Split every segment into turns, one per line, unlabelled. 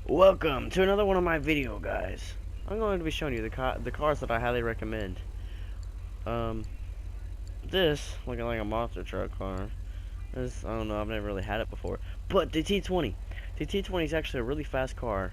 Welcome to another one of my video guys. I'm going to be showing you the cars that I highly recommend. Um, this looking like a monster truck car. This, I don't know, I've never really had it before. But the T20, the T20 is actually a really fast car.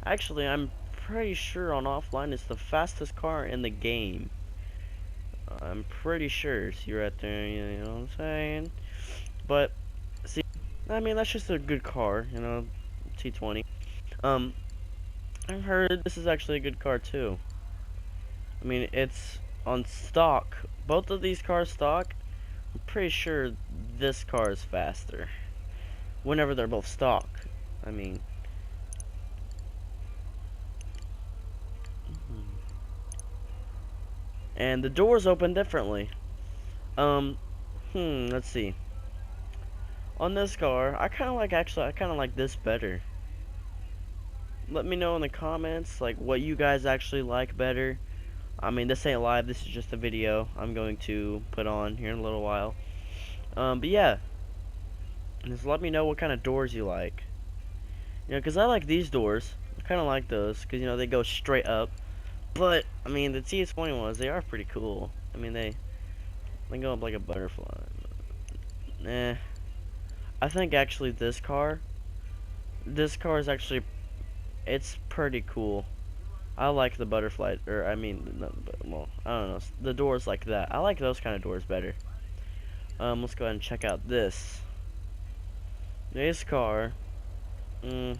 Actually, I'm pretty sure on offline it's the fastest car in the game. I'm pretty sure. See right there, you know what I'm saying? But see, I mean that's just a good car, you know, T20. Um, I've heard this is actually a good car too. I mean, it's on stock. Both of these cars stock. I'm pretty sure this car is faster. Whenever they're both stock. I mean. And the doors open differently. Um, let's see. On this car, I kind of like, actually, I kind of like this better. Let me know in the comments, like, what you guys actually like better. I mean, this ain't live, this is just a video I'm going to put on here in a little while. But yeah. Just let me know what kind of doors you like. You know, because I like these doors. I kind of like those, because, you know, they go straight up. But, I mean, the TS20 ones, they are pretty cool. I mean, they go up like a butterfly. Eh. I think, actually, this car is actually, it's pretty cool. I like the butterfly, or, I mean, well, I don't know. The doors like that. I like those kind of doors better. Let's go ahead and check out this. This car, I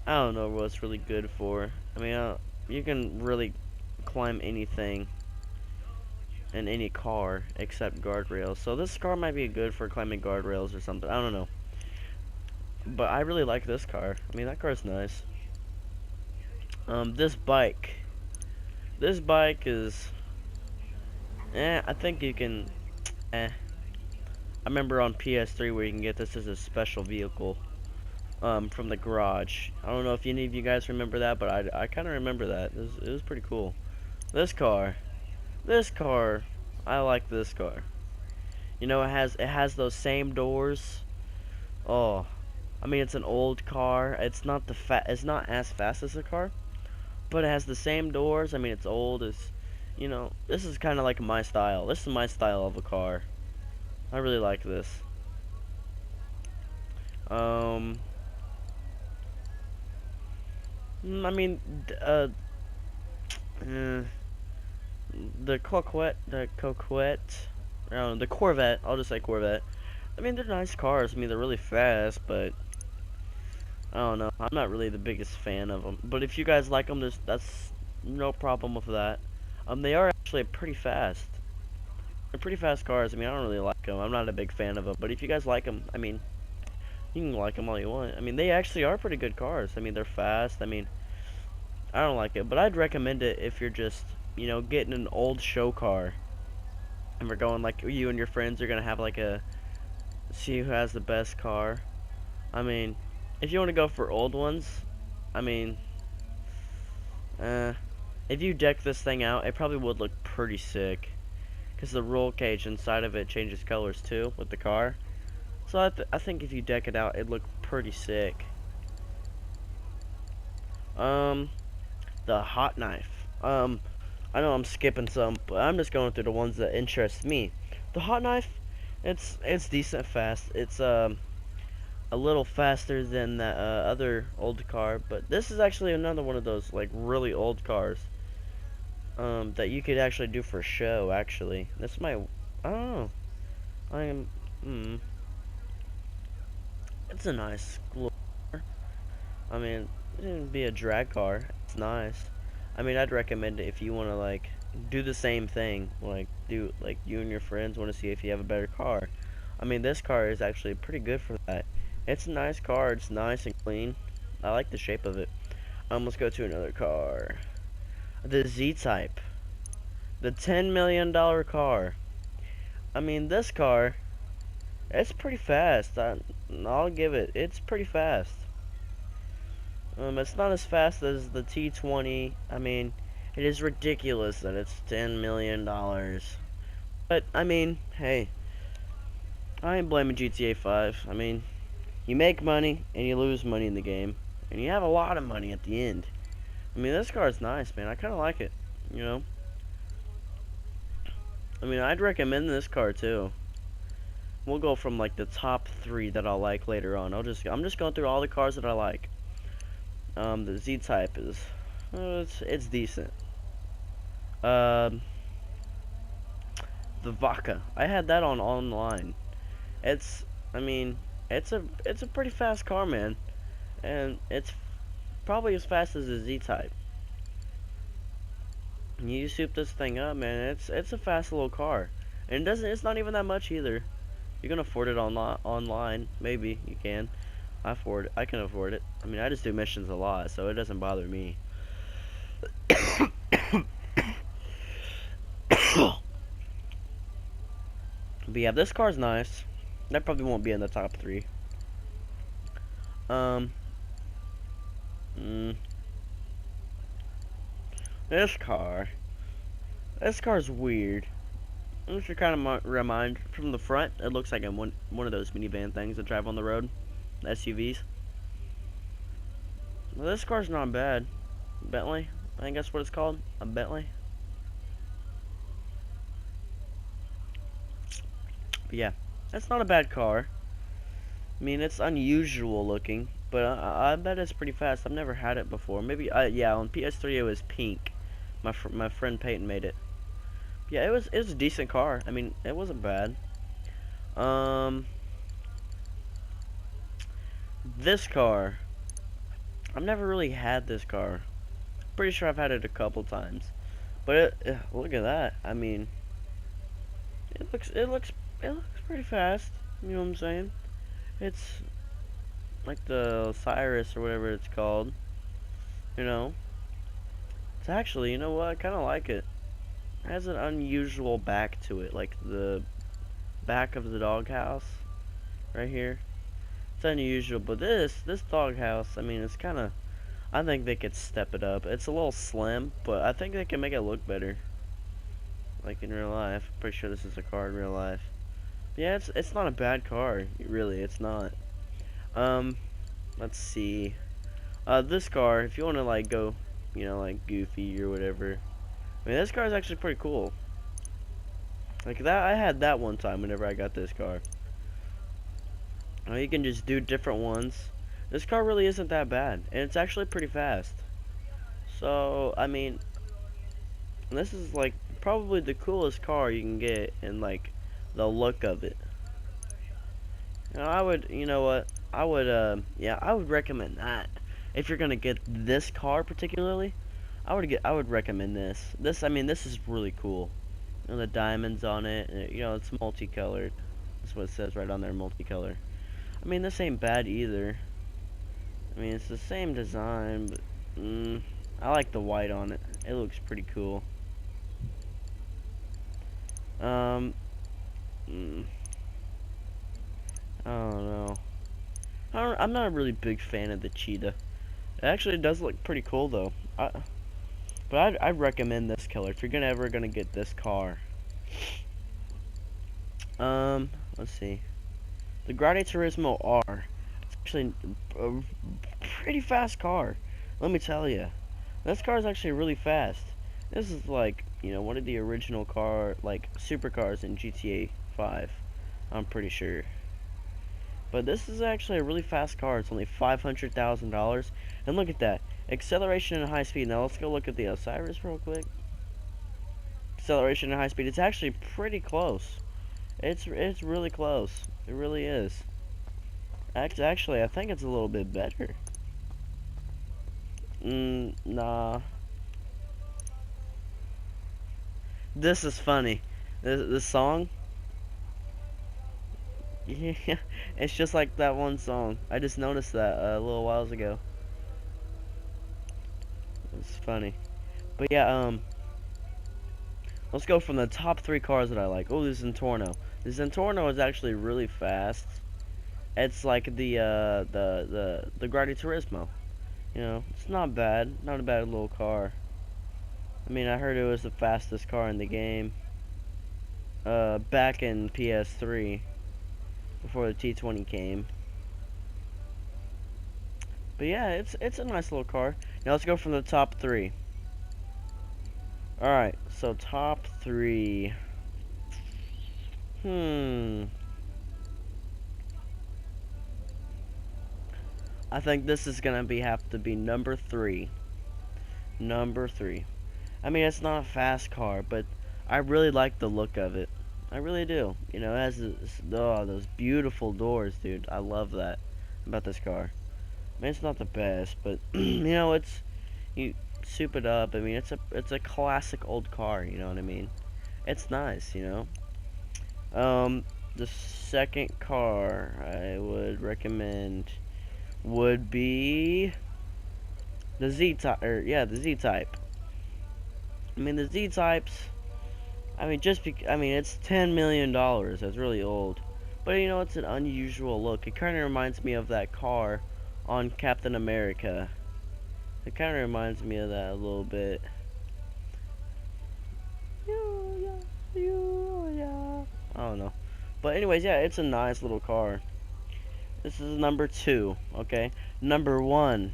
don't know what it's really good for. I mean, you can really climb anything in any car except guardrails. So this car might be good for climbing guardrails or something. I don't know. But I really like this car. I mean, that car's nice. This bike. This bike is, I think you can, I remember on PS3 where you can get this as a special vehicle. From the garage. I don't know if any of you guys remember that, but I kind of remember that. It was pretty cool. This car. This car, I like this car. You know, it has those same doors. Oh, I mean it's an old car. It's not as fast as the car, but it has the same doors. I mean it's old. You know, this is kind of like my style. This is my style of a car. I really like this. Um, I mean, uh, the Corvette. I'll just say Corvette. I mean, they're nice cars. I mean, they're really fast, but I don't know. I'm not really the biggest fan of them. But if you guys like them, that's no problem with that. They are actually pretty fast. They're pretty fast cars. I mean, I don't really like them. I'm not a big fan of them. But if you guys like them, I mean, you can like them all you want. I mean, they actually are pretty good cars. I mean, they're fast. I mean, I don't like it, but I'd recommend it if you're just, you know, getting an old show car. And we're going, like, you and your friends are going to have, like, see who has the best car. I mean, if you want to go for old ones, I mean, if you deck this thing out, it probably would look pretty sick. Because the roll cage inside of it changes colors too with the car. So I think if you deck it out, it'd look pretty sick. The hot knife. I know I'm skipping some, but I'm just going through the ones that interest me. The hot knife, it's decent fast. It's a little faster than the other old car, but this is actually another one of those like really old cars that you could actually do for show. Actually, this might, I don't know. I am, it's a nice little car. I mean, it wouldn't be a drag car. It's nice. I mean, I'd recommend it if you want to like do the same thing, like you and your friends want to see if you have a better car. I mean, this car is actually pretty good for that. It's a nice car. It's nice and clean. I like the shape of it. Let's go to another car. The Z-Type. The $10 million car. I mean, this car, it's pretty fast. I'll give it. It's pretty fast. It's not as fast as the T20. I mean, it is ridiculous that it's $10 million. But, I mean, hey, I ain't blaming GTA 5. I mean, You make money and you lose money in the game, and you have a lot of money at the end. I mean, this car is nice, man. I kind of like it. You know. I mean, I'd recommend this car too. We'll go from like the top 3 that I'll like later on. I'm just going through all the cars that I like. The Z-Type is, it's decent. Um, the Vaca, I had that on online. It's, I mean, it's a pretty fast car, man, and it's probably as fast as a Z-Type. You soup this thing up, man. It's a fast little car, and it's not even that much either. You can afford it online, maybe you can. I can afford it. I mean, I just do missions a lot, so it doesn't bother me. But yeah, this car's nice. That probably won't be in the top 3. Um, mm, this car. This car's weird. This should kind of remind from the front. It looks like one of those minivan things that drive on the road, SUVs. Well, this car's not bad. Bentley, I think that's what it's called. A Bentley. But yeah, that's not a bad car. I mean, it's unusual looking, but I bet it's pretty fast. I've never had it before. Maybe, yeah, on PS3 it was pink. My friend Peyton made it. Yeah, it was a decent car. I mean, it wasn't bad. This car, I've never really had this car. Pretty sure I've had it a couple times, but look at that. I mean, it looks pretty fast. You know what I'm saying? It's like the Cyrus or whatever it's called. You know, it's actually, you know what? I kind of like it. It has an unusual back to it, like the back of the doghouse right here. It's unusual, but this doghouse, I mean, it's kind of. I think they could step it up. It's a little slim, but I think they can make it look better. Like in real life. Pretty sure this is a car in real life. Yeah, it's not a bad car. Really, it's not. Let's see. This car, if you want to like go, you know, like goofy or whatever. I mean, this car is actually pretty cool. Like that, I had that one time whenever I got this car. You can just do different ones. This car really isn't that bad, and it's actually pretty fast. So, I mean, this is like probably the coolest car you can get in like the look of it. You know, you know what? Yeah, I would recommend that. If you're gonna get this car particularly, I would recommend this. I mean, this is really cool. You know, the diamonds on it, and you know, it's multicolored. That's what it says right on there, multicolor. I mean, this ain't bad either. I mean, it's the same design, but I like the white on it. It looks pretty cool. I don't know. I'm not a really big fan of the cheetah. It actually does look pretty cool though. But I'd recommend this color if you're ever gonna get this car. Let's see. The Grande Turismo R. It's actually a pretty fast car. Let me tell you. This car is actually really fast. This is like, you know, one of the original supercars in GTA 5. I'm pretty sure. But this is actually a really fast car. It's only $500,000. And look at that. Acceleration and high speed. Now let's go look at the Osiris real quick. Acceleration and high speed. It's actually pretty close. It's really close. It really is. Actually, I think it's a little bit better. Nah. This is funny. This song. Yeah, it's just like that one song. I just noticed that a little whiles ago. It's funny. But yeah, let's go from the top 3 cars that I like. Oh, the Zentorno. The Zentorno is actually really fast. It's like the Grande Turismo. You know, it's not bad. Not a bad little car. I mean, I heard it was the fastest car in the game. Back in PS3. Before the T20 came. But yeah, it's a nice little car. Now let's go from the top three. Alright, so top three. I think this is gonna have to be number three. Number three. I mean, it's not a fast car, but I really like the look of it. I really do. You know, it has those beautiful doors, dude. I love that about this car. I mean, it's not the best, but you know, you soup it up. I mean, it's a classic old car. You know what I mean? It's nice. You know. The second car I would recommend would be the Z-Type. Yeah, the Z-Type. I mean, the Z-Types. I mean, I mean, it's $10 million. That's really old. But you know, it's an unusual look. It kind of reminds me of that car on Captain America. It kind of reminds me of that a little bit. I don't know. But anyways, yeah, it's a nice little car. This is number two, okay? Number one.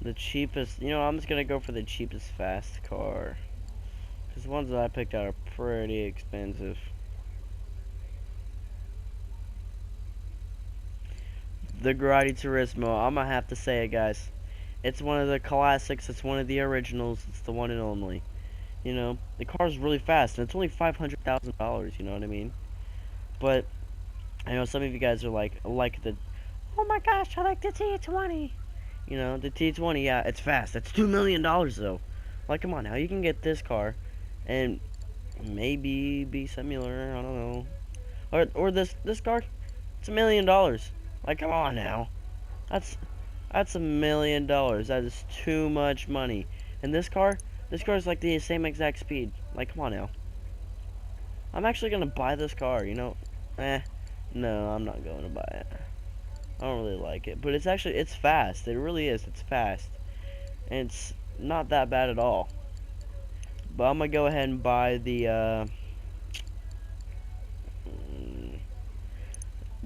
The cheapest, you know, I'm just gonna go for the cheapest fast car. Because the ones that I picked out are pretty expensive. The Grotti Turismo, I'm gonna have to say it, guys. It's one of the classics, it's one of the originals, it's the one and only. You know, the car's really fast, and it's only $500,000, you know what I mean? But, I know some of you guys are like the, oh my gosh, I like the T20. You know, the T20, yeah, it's fast. It's $2 million, though. Like, come on now, you can get this car, and maybe be similar, I don't know. Or this car, it's $1 million. Like, come on now. That's $1 million. That is too much money. And this car is like the same exact speed. Like, come on now. I'm actually gonna buy this car, you know. No, I'm not going to buy it. I don't really like it. But it's fast. It really is. It's fast. And it's not that bad at all. But I'm gonna go ahead and buy the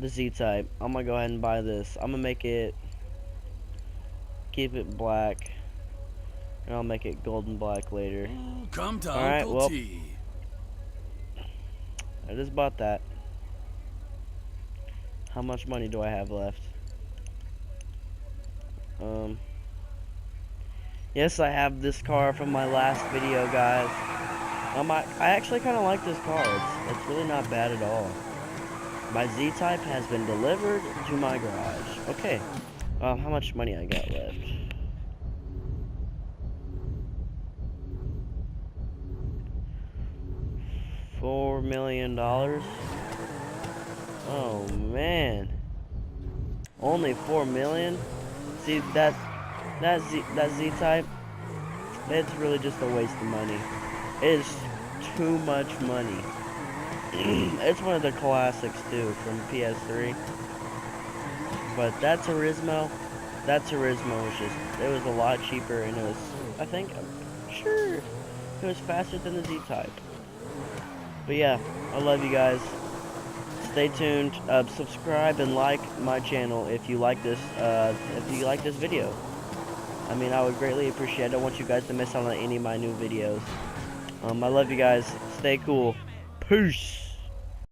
Z-Type. I'm gonna go ahead and buy this. I'm gonna keep it black. And I'll make it golden black later.
Come to
Alright,
Uncle
well,
T.
I just bought that. How much money do I have left? Yes, I have this car from my last video, guys. I actually kind of like this car. It's really not bad at all. My Z-Type has been delivered to my garage. Okay. How much money I got left? $4 million. Oh man. Only 4 million? See that Z-Type? It's really just a waste of money. It is too much money. It's one of the classics too from PS3. But that Turismo it was a lot cheaper, and I'm sure it was faster than the Z-Type. But yeah, I love you guys. Stay tuned. Subscribe and like my channel if you like this video. I mean, I would greatly appreciate it. I don't want you guys to miss out on any of my new videos. I love you guys. Stay cool. Peace.